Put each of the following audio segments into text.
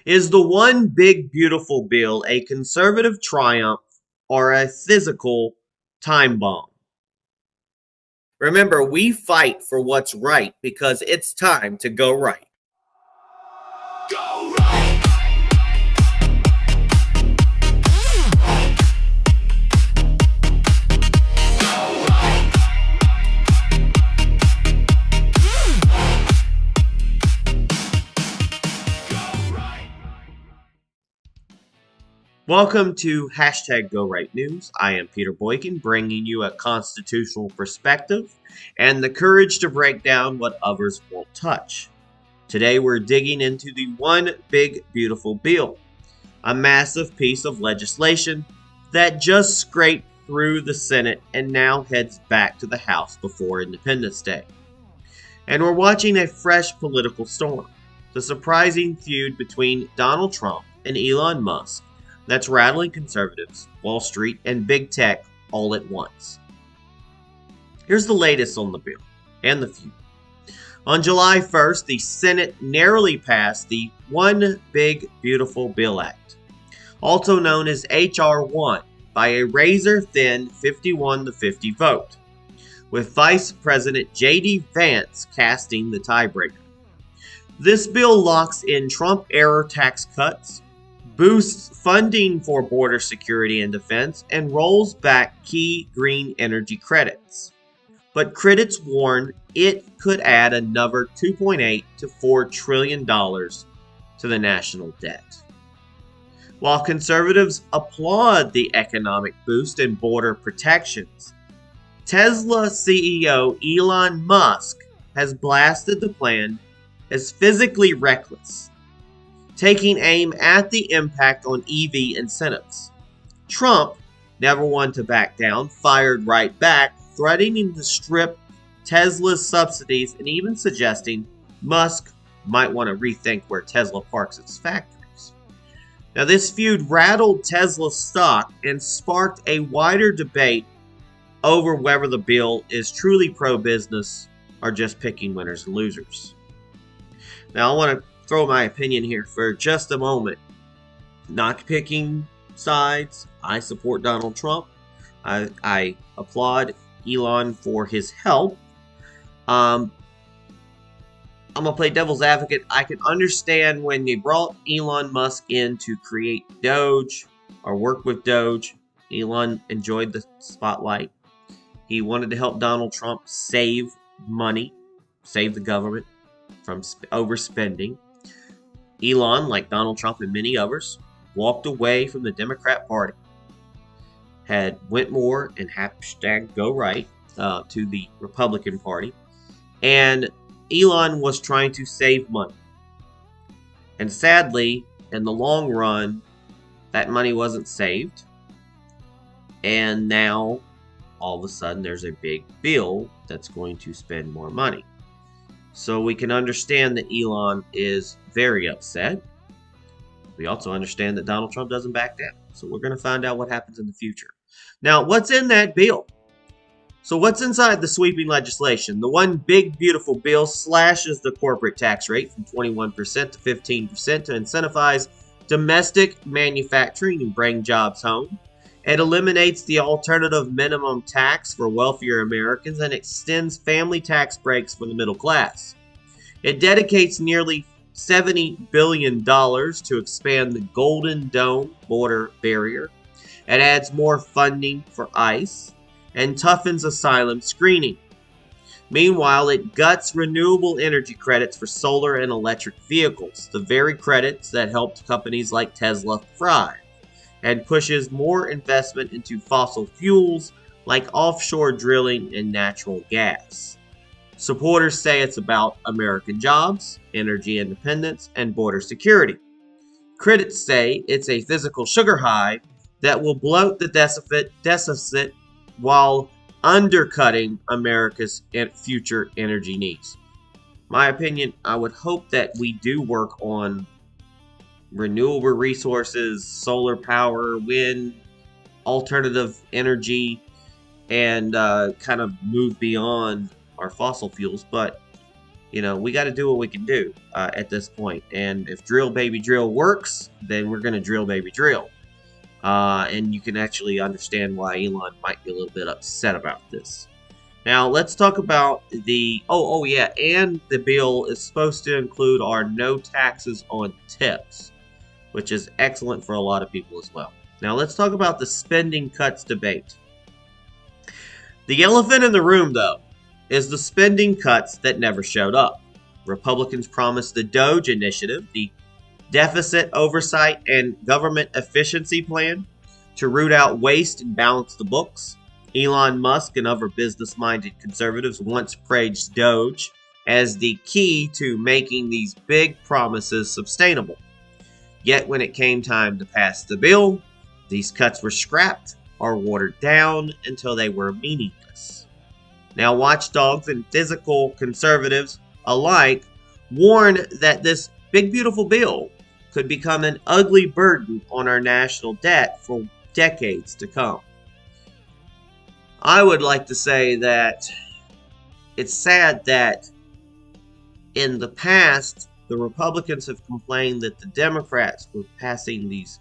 Is the one big beautiful bill a conservative triumph or a physical time bomb? Remember, we fight for what's right because it's time to go right. Go right! Welcome to hashtag Go Right News. I am Peter Boykin, bringing you a constitutional perspective and the courage to break down what others won't touch. Today we're digging into the one big beautiful bill, a massive piece of legislation that just scraped through the Senate and now heads back to the House before Independence Day. And we're watching a fresh political storm, the surprising feud between Donald Trump and Elon Musk that's rattling conservatives, Wall Street, and big tech all at once. Here's the latest on the bill and the feud. On July 1st, the Senate narrowly passed the One Big Beautiful Bill Act, also known as H.R. 1, by a razor-thin 51-50 vote, with Vice President J.D. Vance casting the tiebreaker. This bill locks in Trump-era tax cuts, boosts funding for border security and defense, and rolls back key green energy credits. But critics warn it could add another $2.8 to $4 trillion to the national debt. While conservatives applaud the economic boost and border protections, Tesla CEO Elon Musk has blasted the plan as physically reckless, taking aim at the impact on EV incentives. Trump, never one to back down, fired right back, threatening to strip Tesla's subsidies and even suggesting Musk might want to rethink where Tesla parks its factories. Now, this feud rattled Tesla's stock and sparked a wider debate over whether the bill is truly pro-business or just picking winners and losers. Now, I want to throw my opinion here for just a moment. Not picking sides. I support Donald Trump. I applaud Elon for his help. I'm going to play devil's advocate. I can understand when they brought Elon Musk in to create Doge or work with Doge. Elon enjoyed the spotlight. He wanted to help Donald Trump save money, save the government from overspending. Elon, like Donald Trump and many others, walked away from the Democrat Party, had went more and hashtag go right to the Republican Party, and Elon was trying to save money. And sadly, in the long run, that money wasn't saved, and now all of a sudden there's a big bill that's going to spend more money. So we can understand that Elon is very upset. We also understand that Donald Trump doesn't back down. So we're going to find out what happens in the future. Now, what's in that bill? So what's inside the sweeping legislation? The One Big Beautiful Bill slashes the corporate tax rate from 21% to 15% to incentivize domestic manufacturing and bring jobs home. It eliminates the alternative minimum tax for wealthier Americans and extends family tax breaks for the middle class. It dedicates nearly $70 billion to expand the Golden Dome border barrier. It adds more funding for ICE and toughens asylum screening. Meanwhile, it guts renewable energy credits for solar and electric vehicles, the very credits that helped companies like Tesla thrive, and pushes more investment into fossil fuels like offshore drilling and natural gas. Supporters say it's about American jobs, energy independence, and border security. Critics say it's a physical sugar high that will bloat the deficit while undercutting America's future energy needs. My opinion, I would hope that we do work on renewable resources, solar power, wind, alternative energy, and kind of move beyond our fossil fuels. But We got to do what we can do at this point. And if drill baby drill works, then we're going to drill baby drill. And you can actually understand why Elon might be a little bit upset about this. Now, let's talk about and the bill is supposed to include our no taxes on tips, which is excellent for a lot of people as well. Now, let's talk about the spending cuts debate. The elephant in the room, though, is the spending cuts that never showed up. Republicans promised the DOGE initiative, the Deficit Oversight and Government Efficiency Plan, to root out waste and balance the books. Elon Musk and other business-minded conservatives once praised DOGE as the key to making these big promises sustainable. Yet when it came time to pass the bill, these cuts were scrapped or watered down until they were meaningless. Now, watchdogs and physical conservatives alike warn that this big, beautiful bill could become an ugly burden on our national debt for decades to come. I would like to say that it's sad that in the past, the Republicans have complained that the Democrats were passing these,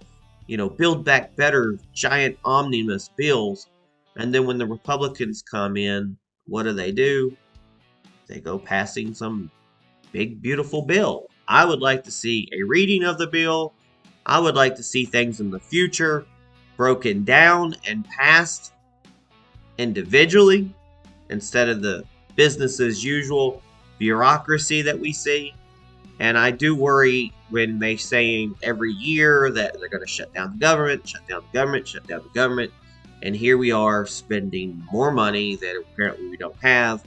Build Back Better giant omnibus bills. And then when the Republicans come in, what do? They go passing some big, beautiful bill. I would like to see a reading of the bill. I would like to see things in the future broken down and passed individually instead of the business as usual bureaucracy that we see. And I do worry when they saying every year that they're going to shut down the government. And here we are spending more money that apparently we don't have.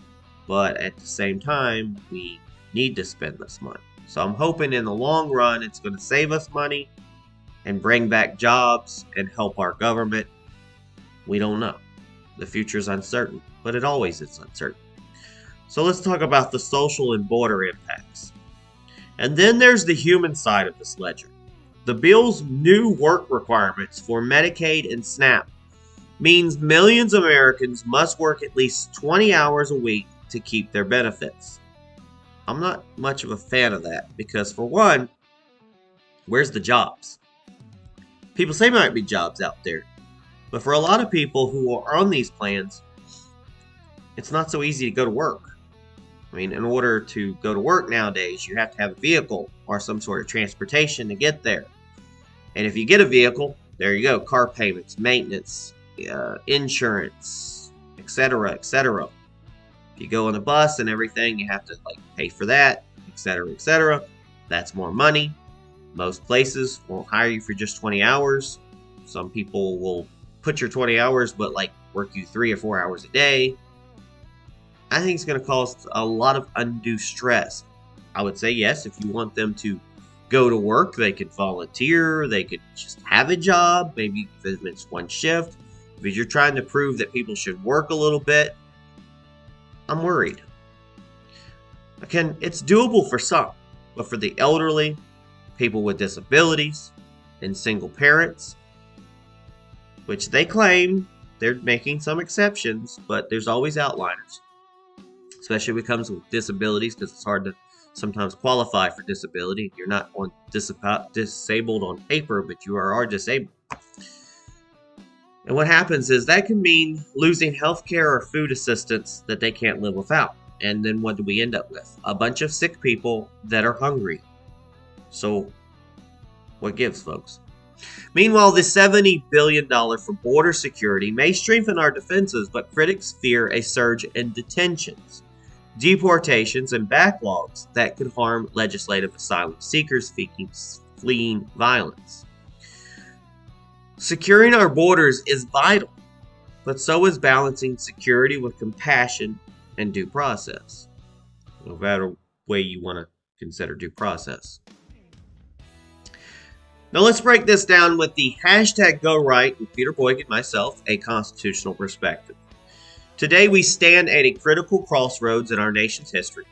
But at the same time, we need to spend this money. So I'm hoping in the long run, it's going to save us money and bring back jobs and help our government. We don't know. The future is uncertain, but it always is uncertain. So let's talk about the social and border impacts. And then there's the human side of this ledger. The bill's new work requirements for Medicaid and SNAP means millions of Americans must work at least 20 hours a week to keep their benefits. I'm not much of a fan of that because, for one, where's the jobs? People say there might be jobs out there, but for a lot of people who are on these plans, it's not so easy to go to work. I mean, in order to go to work nowadays, you have to have a vehicle or some sort of transportation to get there. And if you get a vehicle, there you go, car payments, maintenance, insurance, etc., etc. If you go on a bus and everything, you have to pay for that, etc., etc. That's more money. Most places won't hire you for just 20 hours. Some people will put your 20 hours, but work you 3 or 4 hours a day. I think it's going to cause a lot of undue stress. I would say yes, if you want them to go to work, they could volunteer, they could just have a job, maybe if it's one shift. If you're trying to prove that people should work a little bit, I'm worried. Again, it's doable for some, but for the elderly, people with disabilities, and single parents, which they claim they're making some exceptions, but there's always outliners, especially when it comes with disabilities, because it's hard to sometimes qualify for disability. You're not on disabled on paper, but you are disabled. And what happens is that can mean losing health care or food assistance that they can't live without. And then what do we end up with? A bunch of sick people that are hungry. So what gives, folks? Meanwhile, the $70 billion for border security may strengthen our defenses, but critics fear a surge in detentions, deportations, and backlogs that could harm legislative asylum seekers fleeing violence. Securing our borders is vital, but so is balancing security with compassion and due process. No matter way you want to consider due process. Now let's break this down with the hashtag Go Right with Peter Boykin, myself, a constitutional perspective. Today we stand at a critical crossroads in our nation's history.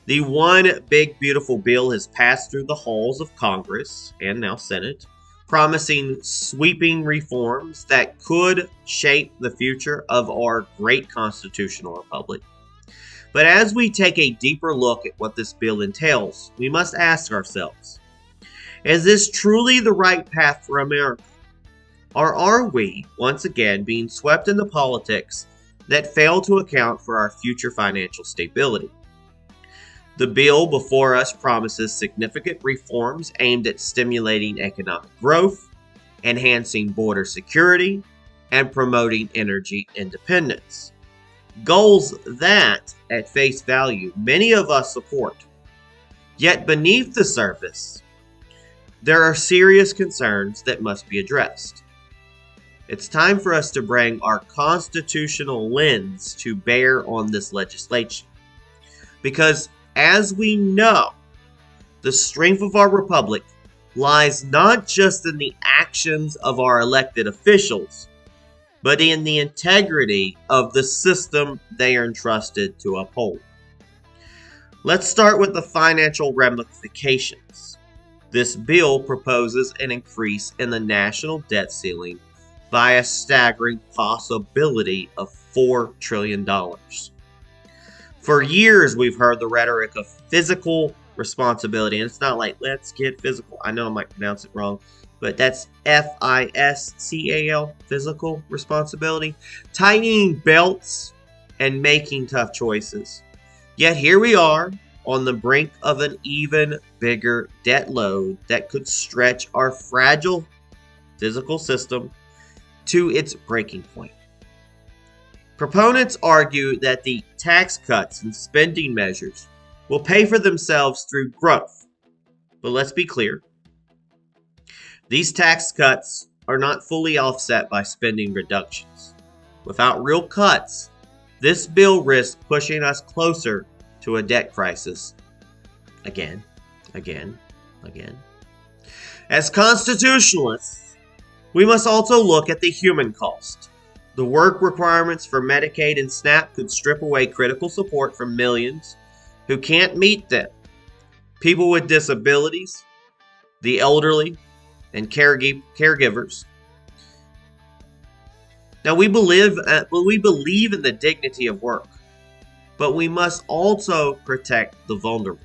The one big beautiful bill has passed through the halls of Congress and now Senate, promising sweeping reforms that could shape the future of our great constitutional republic. But as we take a deeper look at what this bill entails, we must ask ourselves, is this truly the right path for America? Or are we, once again, being swept into politics that fail to account for our future financial stability? The bill before us promises significant reforms aimed at stimulating economic growth, enhancing border security, and promoting energy independence. Goals that, at face value, many of us support. Yet beneath the surface, there are serious concerns that must be addressed. It's time for us to bring our constitutional lens to bear on this legislation. Because, as we know, the strength of our republic lies not just in the actions of our elected officials, but in the integrity of the system they are entrusted to uphold. Let's start with the financial ramifications. This bill proposes an increase in the national debt ceiling by a staggering possibility of $4 trillion. For years, we've heard the rhetoric of fiscal responsibility, and it's not like, let's get physical. I know I might pronounce it wrong, but that's FISCAL, fiscal responsibility, tightening belts and making tough choices. Yet here we are on the brink of an even bigger debt load that could stretch our fragile physical system to its breaking point. Proponents argue that the tax cuts and spending measures will pay for themselves through growth. But let's be clear. These tax cuts are not fully offset by spending reductions. Without real cuts, this bill risks pushing us closer to a debt crisis. Again. As constitutionalists, we must also look at the human cost. The work requirements for Medicaid and SNAP could strip away critical support from millions who can't meet them. People with disabilities, the elderly, and caregivers. Now we believe in the dignity of work, but we must also protect the vulnerable.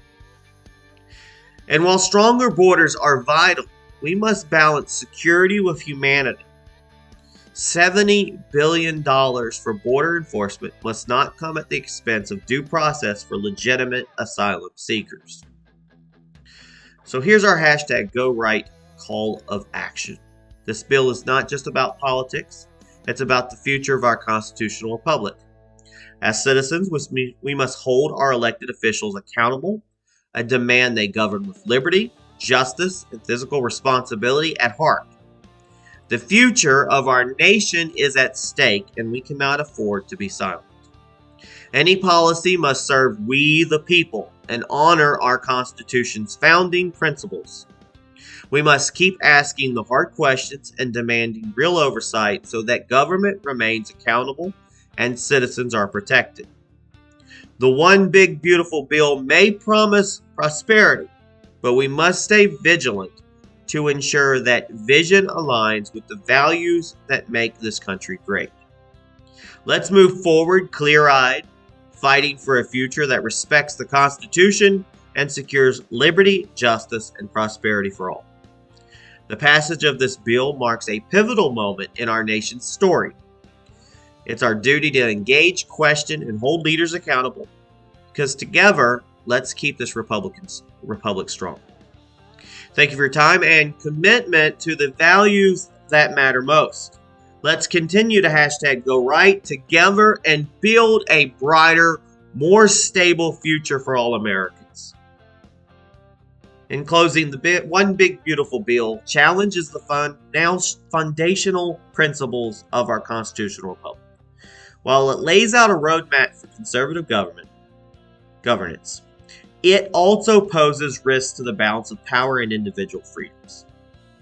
And while stronger borders are vital, we must balance security with humanity. $70 billion for border enforcement must not come at the expense of due process for legitimate asylum seekers. So here's our #GoRight call of action. This bill is not just about politics, it's about the future of our constitutional republic. As citizens, we must hold our elected officials accountable and demand they govern with liberty, justice, and fiscal responsibility at heart. The future of our nation is at stake, and we cannot afford to be silent. Any policy must serve we the people and honor our Constitution's founding principles. We must keep asking the hard questions and demanding real oversight so that government remains accountable and citizens are protected. The one big beautiful bill may promise prosperity, but we must stay vigilant to ensure that vision aligns with the values that make this country great. Let's move forward clear-eyed, fighting for a future that respects the Constitution and secures liberty, justice, and prosperity for all. The passage of this bill marks a pivotal moment in our nation's story. It's our duty to engage, question, and hold leaders accountable, because together, let's keep this republic strong. Thank you for your time and commitment to the values that matter most. Let's continue to #GoRight together and build a brighter, more stable future for all Americans. In closing, the one big beautiful bill challenges the foundational principles of our constitutional republic. While it lays out a roadmap for conservative governance, it also poses risks to the balance of power and individual freedoms.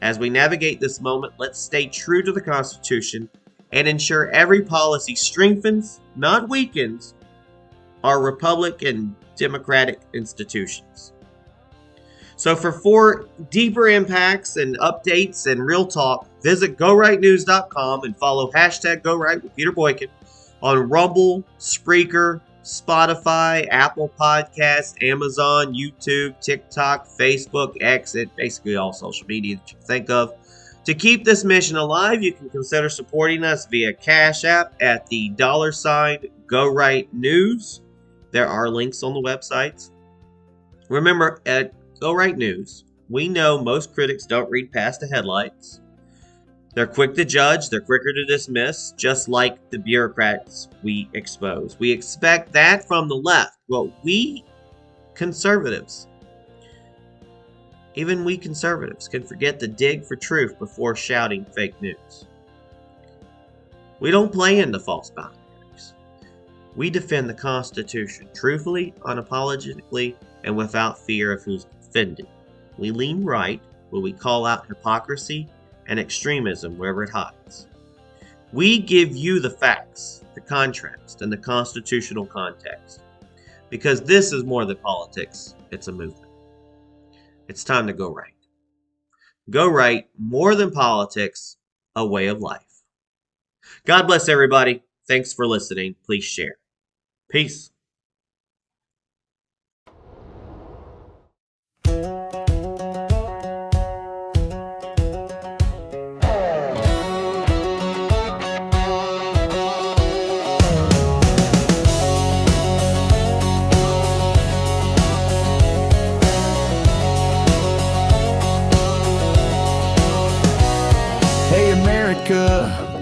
As we navigate this moment, let's stay true to the Constitution and ensure every policy strengthens, not weakens, our republic and democratic institutions. So for deeper impacts and updates and real talk, visit GoRightNews.com and follow #GoRight with Peter Boykin on Rumble, Spreaker, Spotify, Apple Podcasts, Amazon, YouTube, TikTok, Facebook, X, and basically all social media that you can think of. To keep this mission alive, you can consider supporting us via Cash App at the $GoRightNews. There are links on the websites. Remember, at Go Right News, we know most critics don't read past the headlights. They're quick to judge, they're quicker to dismiss, just like the bureaucrats we expose. We expect that from the left. Well, we conservatives, even we conservatives, can forget to dig for truth before shouting fake news. We don't play into false boundaries. We defend the Constitution truthfully, unapologetically, and without fear of who's offended. We lean right when we call out hypocrisy and extremism wherever it hides. We give you the facts, the contrast, and the constitutional context. Because this is more than politics, it's a movement. It's time to go right. Go right, more than politics, a way of life. God bless everybody. Thanks for listening. Please share. Peace.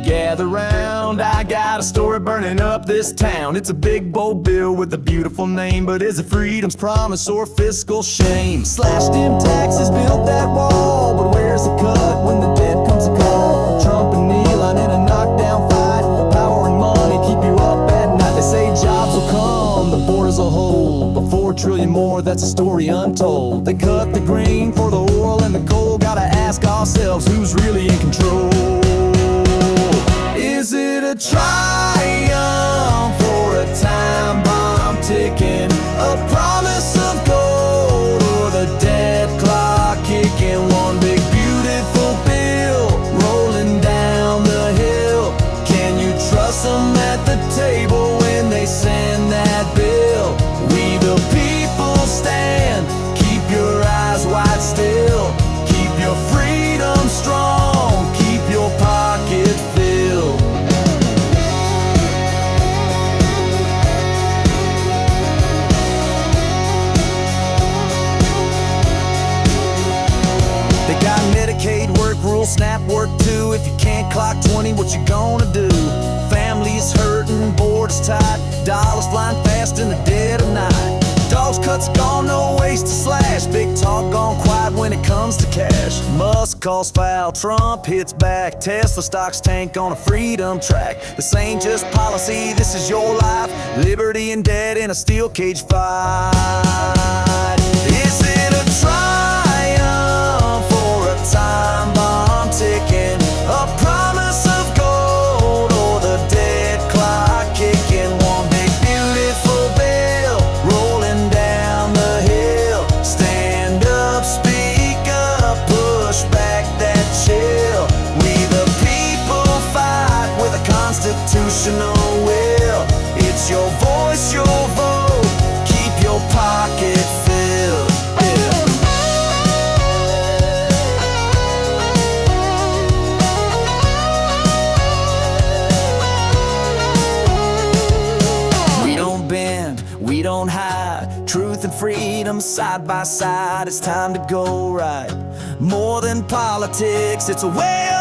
Gather round, I got a story burning up this town. It's a big bold bill with a beautiful name, but is it freedom's promise or fiscal shame? Slashed in taxes, built that wall, but where's the cut when the debt comes to call? Trump and Elon in a knockdown fight, power and money keep you up at night. They say jobs will come, the borders will hold, but 4 trillion more, that's a story untold. They cut the green for the oil and the coal, gotta ask ourselves who's really in control. Is it a triumph or a time bomb ticking? A promise of gold or the dead clock kicking? One big beautiful bill rolling down the hill. Can you trust them at the table when they send that bill? We the people stand, keep your eyes wide still. Keep your freedom strong, keep your pocket filled. Snap work too. If you can't clock 20, what you gonna do? Families hurting, boards tight, dollars flying fast in the dead of night. Dogs cuts gone, no waste to slash. Big talk gone quiet when it comes to cash. Musk calls foul, Trump hits back. Tesla stocks tank on a freedom track. This ain't just policy, this is your life. Liberty and debt in a steel cage fight. Is it a triumph or a time bomb ticking? A promise of gold or the dead clock kicking? One big beautiful bill rolling down the hill. Stand up, speak up, push back that chill. We the people fight with a constitutional will. It's your voice, your vote, keep your pocket filled. We don't hide, truth and freedom side by side. It's time to go right, more than politics, it's a way of